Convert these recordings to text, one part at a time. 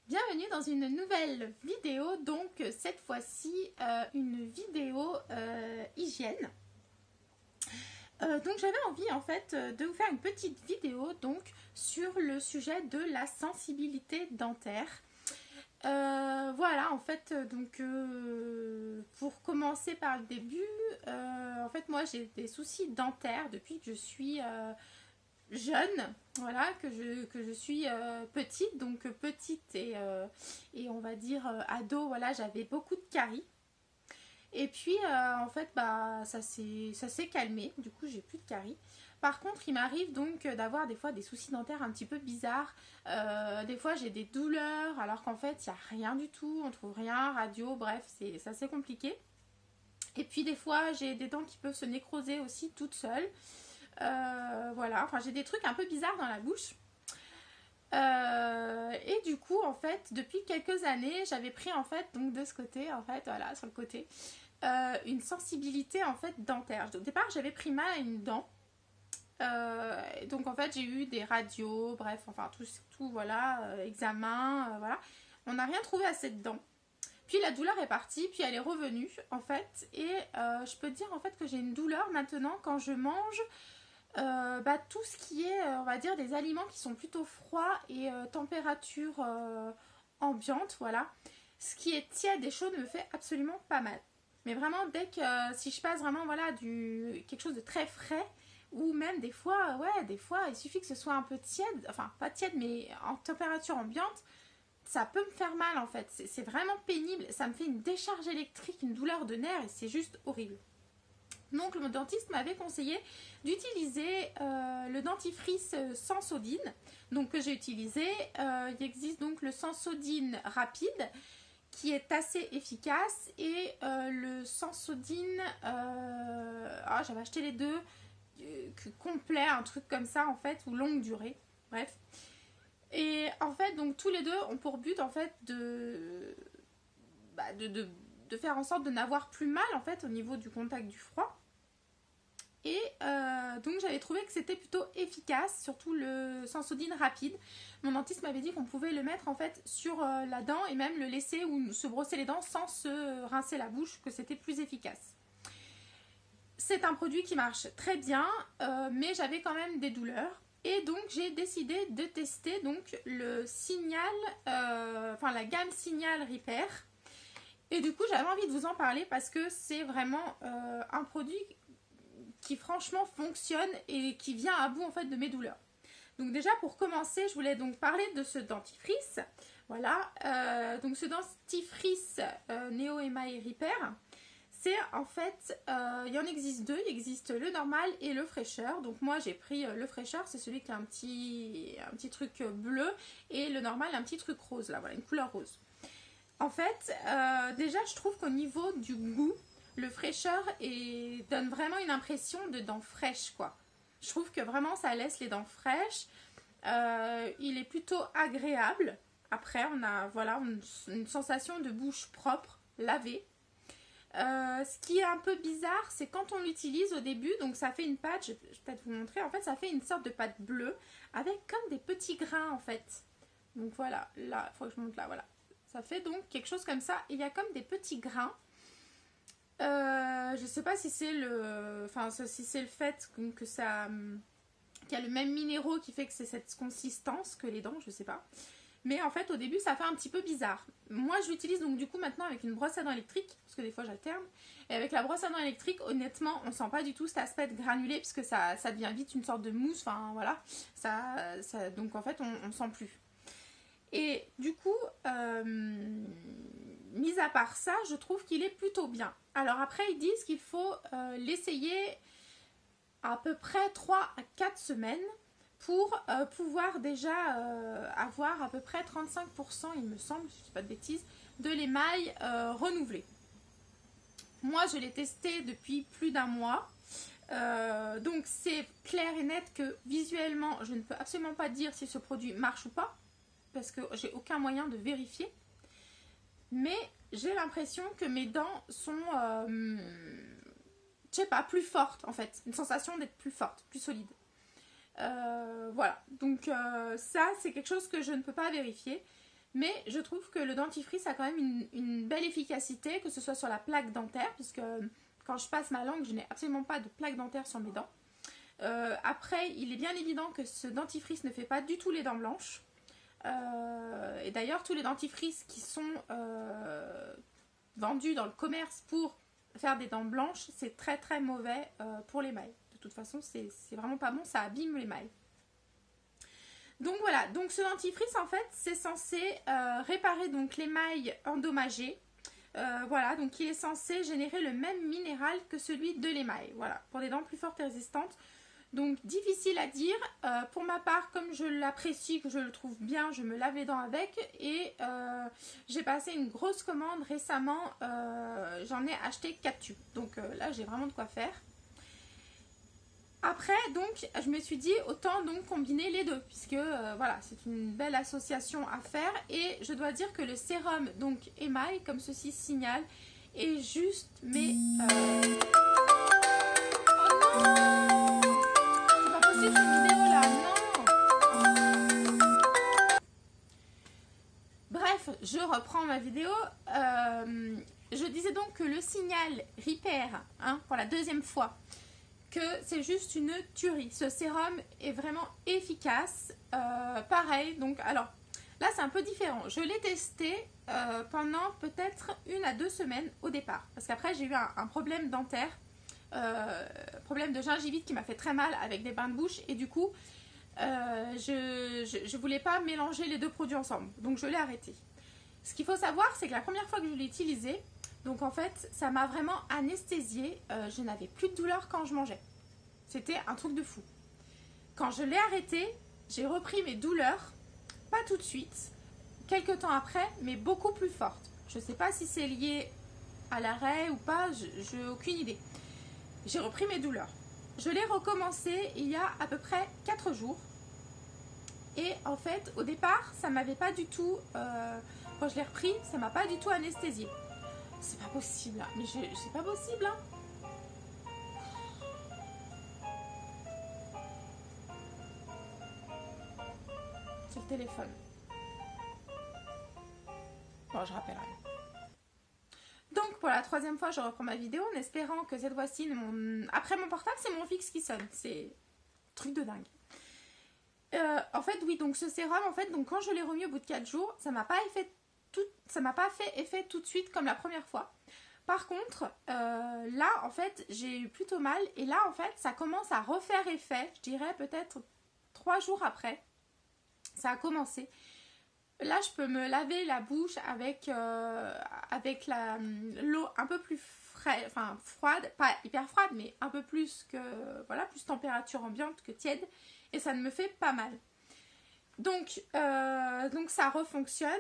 Bienvenue dans une nouvelle vidéo, donc cette fois-ci une vidéo hygiène. Donc j'avais envie en fait de vous faire une petite vidéo donc sur le sujet de la sensibilité dentaire. Voilà en fait donc pour commencer par le début, en fait moi j'ai des soucis dentaires depuis que je suis jeune, voilà, que je suis petite, donc petite et on va dire ado, voilà, j'avais beaucoup de caries. Et puis en fait bah ça s'est calmé, du coup j'ai plus de caries. Par contre il m'arrive donc d'avoir des fois des soucis dentaires un petit peu bizarres. Des fois j'ai des douleurs alors qu'en fait il n'y a rien du tout, on trouve rien, radio, bref c'est assez compliqué. Et puis des fois j'ai des dents qui peuvent se nécroser aussi toutes seules. Voilà, enfin j'ai des trucs un peu bizarres dans la bouche. Et du coup en fait depuis quelques années j'avais pris en fait donc de ce côté en fait voilà sur le côté une sensibilité en fait dentaire. Au départ j'avais pris mal à une dent. Donc en fait j'ai eu des radios, bref enfin tout voilà, examen, voilà. On n'a rien trouvé à cette dent. Puis la douleur est partie, puis elle est revenue en fait. Et je peux dire en fait que j'ai une douleur maintenant quand je mange tout ce qui est, on va dire, des aliments qui sont plutôt froids et température ambiante, voilà. Ce qui est tiède et chaud ne me fait absolument pas mal. Mais vraiment, dès que, si je passe vraiment, voilà, quelque chose de très frais, ou même des fois, ouais, des fois, il suffit que ce soit un peu tiède, enfin, pas tiède, mais en température ambiante, ça peut me faire mal, en fait. C'est vraiment pénible, ça me fait une décharge électrique, une douleur de nerfs, et c'est juste horrible. Donc mon dentiste m'avait conseillé d'utiliser le dentifrice Sensodyne, donc que j'ai utilisé. Il existe donc le Sensodyne rapide qui est assez efficace et le Sensodyne, j'avais acheté les deux, complet, un truc comme ça en fait, ou longue durée, bref. Et en fait donc tous les deux ont pour but en fait de faire en sorte de n'avoir plus mal en fait au niveau du contact du froid. Et donc j'avais trouvé que c'était plutôt efficace, surtout le Sensodyne rapide. Mon dentiste m'avait dit qu'on pouvait le mettre en fait sur la dent et même le laisser ou se brosser les dents sans se rincer la bouche, que c'était plus efficace. C'est un produit qui marche très bien, mais j'avais quand même des douleurs. Et donc j'ai décidé de tester donc le Signal, la gamme Signal Repair. Et du coup j'avais envie de vous en parler parce que c'est vraiment un produit qui franchement fonctionne et qui vient à bout en fait de mes douleurs. Donc déjà pour commencer, je voulais donc parler de ce dentifrice. Voilà, donc ce dentifrice Neo Email Repair, c'est en fait, il y en existe deux, il existe le normal et le fraîcheur. Donc moi j'ai pris le fraîcheur, c'est celui qui a un petit truc bleu, et le normal un petit truc rose, là voilà, une couleur rose. En fait, déjà je trouve qu'au niveau du goût, le fraîcheur donne vraiment une impression de dents fraîches, quoi. Je trouve que vraiment ça laisse les dents fraîches. Il est plutôt agréable. Après, on a voilà, une sensation de bouche propre, lavée. Ce qui est un peu bizarre, c'est quand on l'utilise au début, donc ça fait une pâte, je vais peut-être vous montrer, en fait ça fait une sorte de pâte bleue avec comme des petits grains en fait. Donc voilà, là, il faut que je monte là, voilà. Ça fait donc quelque chose comme ça, et il y a comme des petits grains. Je sais pas si c'est le fait que ça, qu'il y a le même minéraux qui fait que c'est cette consistance que les dents, je sais pas. Mais en fait au début ça fait un petit peu bizarre. Moi je l'utilise donc du coup maintenant avec une brosse à dents électrique, parce que des fois j'alterne. Et avec la brosse à dents électrique, honnêtement on sent pas du tout cet aspect de granulé, puisque ça devient vite une sorte de mousse, enfin voilà. Donc en fait on sent plus. Et du coup, mis à part ça, je trouve qu'il est plutôt bien. Alors après, ils disent qu'il faut l'essayer à peu près 3 à 4 semaines pour pouvoir déjà avoir à peu près 35%, il me semble, si je ne dis pas de bêtises, de l'émail renouvelé. Moi, je l'ai testé depuis plus d'un mois. Donc c'est clair et net que visuellement, je ne peux absolument pas dire si ce produit marche ou pas, parce que j'ai aucun moyen de vérifier. Mais j'ai l'impression que mes dents sont, je sais pas, plus fortes en fait. Une sensation d'être plus forte, plus solide. Voilà, donc ça c'est quelque chose que je ne peux pas vérifier. Mais je trouve que le dentifrice a quand même une belle efficacité, que ce soit sur la plaque dentaire, puisque quand je passe ma langue, je n'ai absolument pas de plaque dentaire sur mes dents. Après, il est bien évident que ce dentifrice ne fait pas du tout les dents blanches. Et d'ailleurs, tous les dentifrices qui sont vendus dans le commerce pour faire des dents blanches, c'est très très mauvais pour l'émail. De toute façon, c'est vraiment pas bon, ça abîme l'émail. Donc voilà, donc ce dentifrice en fait c'est censé réparer donc l'émail endommagé. Voilà, donc il est censé générer le même minéral que celui de l'émail. Voilà, pour des dents plus fortes et résistantes. Donc difficile à dire. Pour ma part, comme je l'apprécie, que je le trouve bien, je me lave les dents avec. Et j'ai passé une grosse commande récemment. J'en ai acheté 4 tubes. Donc là j'ai vraiment de quoi faire. Après, donc, je me suis dit autant donc combiner les deux, puisque voilà, c'est une belle association à faire. Et je dois dire que le sérum, donc émail, comme ceci signale, est juste, mais... Oh non! C'est pas possible cette vidéo là, non! Bref, je reprends ma vidéo. Je disais donc que le signal Repair, hein, pour la deuxième fois, que c'est juste une tuerie. Ce sérum est vraiment efficace. Pareil, donc alors là c'est un peu différent. Je l'ai testé pendant peut-être 1 à 2 semaines au départ. Parce qu'après j'ai eu un problème dentaire, problème de gingivite qui m'a fait très mal avec des bains de bouche. Et du coup, je voulais pas mélanger les deux produits ensemble. Donc je l'ai arrêté. Ce qu'il faut savoir, c'est que la première fois que je l'ai utilisé, donc en fait, ça m'a vraiment anesthésiée. Je n'avais plus de douleur quand je mangeais. C'était un truc de fou. Quand je l'ai arrêté, j'ai repris mes douleurs, pas tout de suite, quelques temps après, mais beaucoup plus fortes. Je ne sais pas si c'est lié à l'arrêt ou pas, je n'ai aucune idée. J'ai repris mes douleurs. Je l'ai recommencé il y a à peu près 4 jours. Et en fait, au départ, ça m'avait pas du tout... quand je l'ai repris, ça m'a pas du tout anesthésiée. C'est pas possible, hein. Mais c'est pas possible, hein. C'est le téléphone. Bon, je rappellerai. Donc, pour la 3e fois, je reprends ma vidéo en espérant que cette fois-ci, après mon portable, c'est mon fixe qui sonne. C'est un truc de dingue. En fait, oui, donc ce sérum, en fait, donc quand je l'ai remis au bout de 4 jours, ça m'a pas fait effet tout de suite comme la première fois. Par contre, là, en fait, j'ai eu plutôt mal. Et là, en fait, ça commence à refaire effet. Je dirais peut-être 3 jours après. Ça a commencé. Là, je peux me laver la bouche avec l'eau un peu plus froide. Pas hyper froide, mais un peu plus que... Voilà, plus température ambiante que tiède. Et ça ne me fait pas mal. Donc ça refonctionne.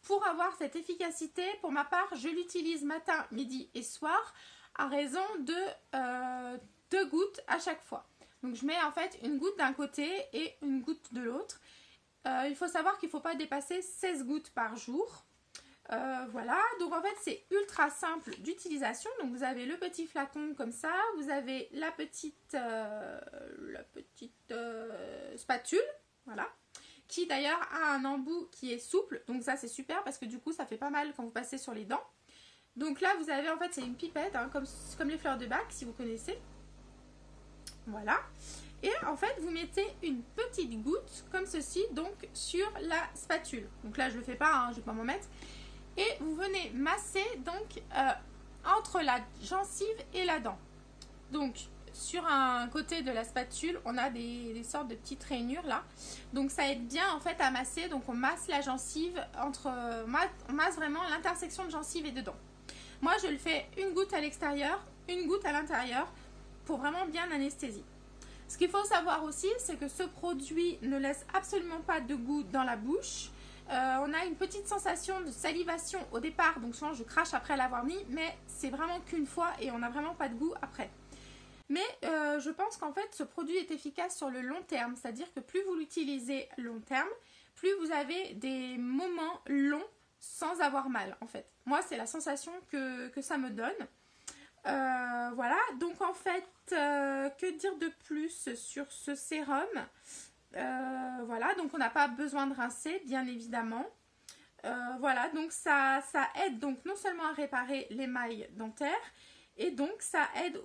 Pour avoir cette efficacité, pour ma part, je l'utilise matin, midi et soir à raison de 2 gouttes à chaque fois. Donc je mets en fait une goutte d'un côté et une goutte de l'autre. Il faut savoir qu'il ne faut pas dépasser 16 gouttes par jour. Voilà, donc en fait c'est ultra simple d'utilisation. Donc vous avez le petit flacon comme ça, vous avez la petite spatule, voilà, qui d'ailleurs a un embout qui est souple, donc ça c'est super parce que du coup ça fait pas mal quand vous passez sur les dents. Donc là vous avez en fait c'est une pipette, hein, comme les fleurs de bac si vous connaissez, voilà. Et en fait vous mettez une petite goutte comme ceci donc sur la spatule. Donc là je le fais pas, hein, je vais pas m'en mettre. Et vous venez masser donc entre la gencive et la dent. Donc sur un côté de la spatule, on a des sortes de petites rainures là. Donc ça aide bien en fait à masser. Donc on masse la gencive on masse vraiment l'intersection de gencive et de dent. Moi je le fais une goutte à l'extérieur, une goutte à l'intérieur pour vraiment bien anesthésier. Ce qu'il faut savoir aussi, c'est que ce produit ne laisse absolument pas de goût dans la bouche. On a une petite sensation de salivation au départ, donc souvent je crache après l'avoir mis, mais c'est vraiment qu'une fois et on n'a vraiment pas de goût après. Mais je pense qu'en fait ce produit est efficace sur le long terme, c'est-à-dire que plus vous l'utilisez long terme, plus vous avez des moments longs sans avoir mal en fait. Moi c'est la sensation que ça me donne. Voilà, donc en fait, que dire de plus sur ce sérum ? Voilà, donc on n'a pas besoin de rincer, bien évidemment. Voilà, donc ça aide donc non seulement à réparer l'émail dentaire, et donc ça aide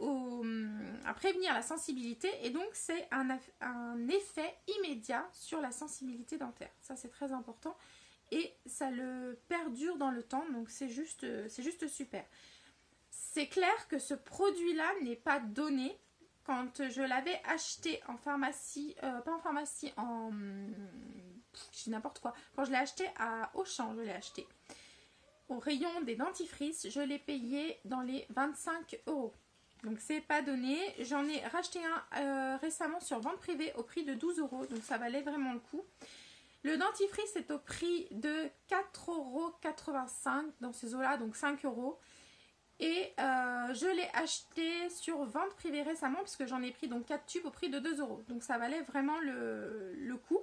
à prévenir la sensibilité, et donc c'est un effet immédiat sur la sensibilité dentaire. Ça c'est très important, et ça le perdure dans le temps, donc c'est juste super. C'est clair que ce produit-là n'est pas donné. Quand je l'avais acheté en pharmacie, pas en pharmacie, je dis n'importe quoi. Quand je l'ai acheté à Auchan, je l'ai acheté. Au rayon des dentifrices, je l'ai payé dans les 25 €. Donc c'est pas donné. J'en ai racheté un récemment sur vente privée au prix de 12 €. Donc ça valait vraiment le coup. Le dentifrice est au prix de 4,85 € dans ces eaux-là, donc 5 €. Et je l'ai acheté sur vente privée récemment puisque j'en ai pris donc 4 tubes au prix de 2 €. Donc ça valait vraiment le coup.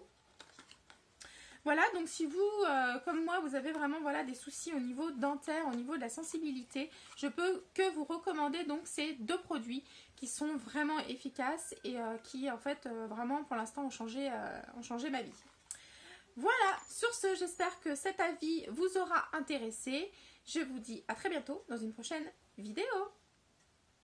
Voilà, donc si vous, comme moi, vous avez vraiment voilà, des soucis au niveau dentaire, au niveau de la sensibilité, je peux que vous recommander donc ces deux produits qui sont vraiment efficaces et qui en fait vraiment pour l'instant ont changé ma vie. Voilà, sur ce, j'espère que cet avis vous aura intéressé. Je vous dis à très bientôt dans une prochaine vidéo.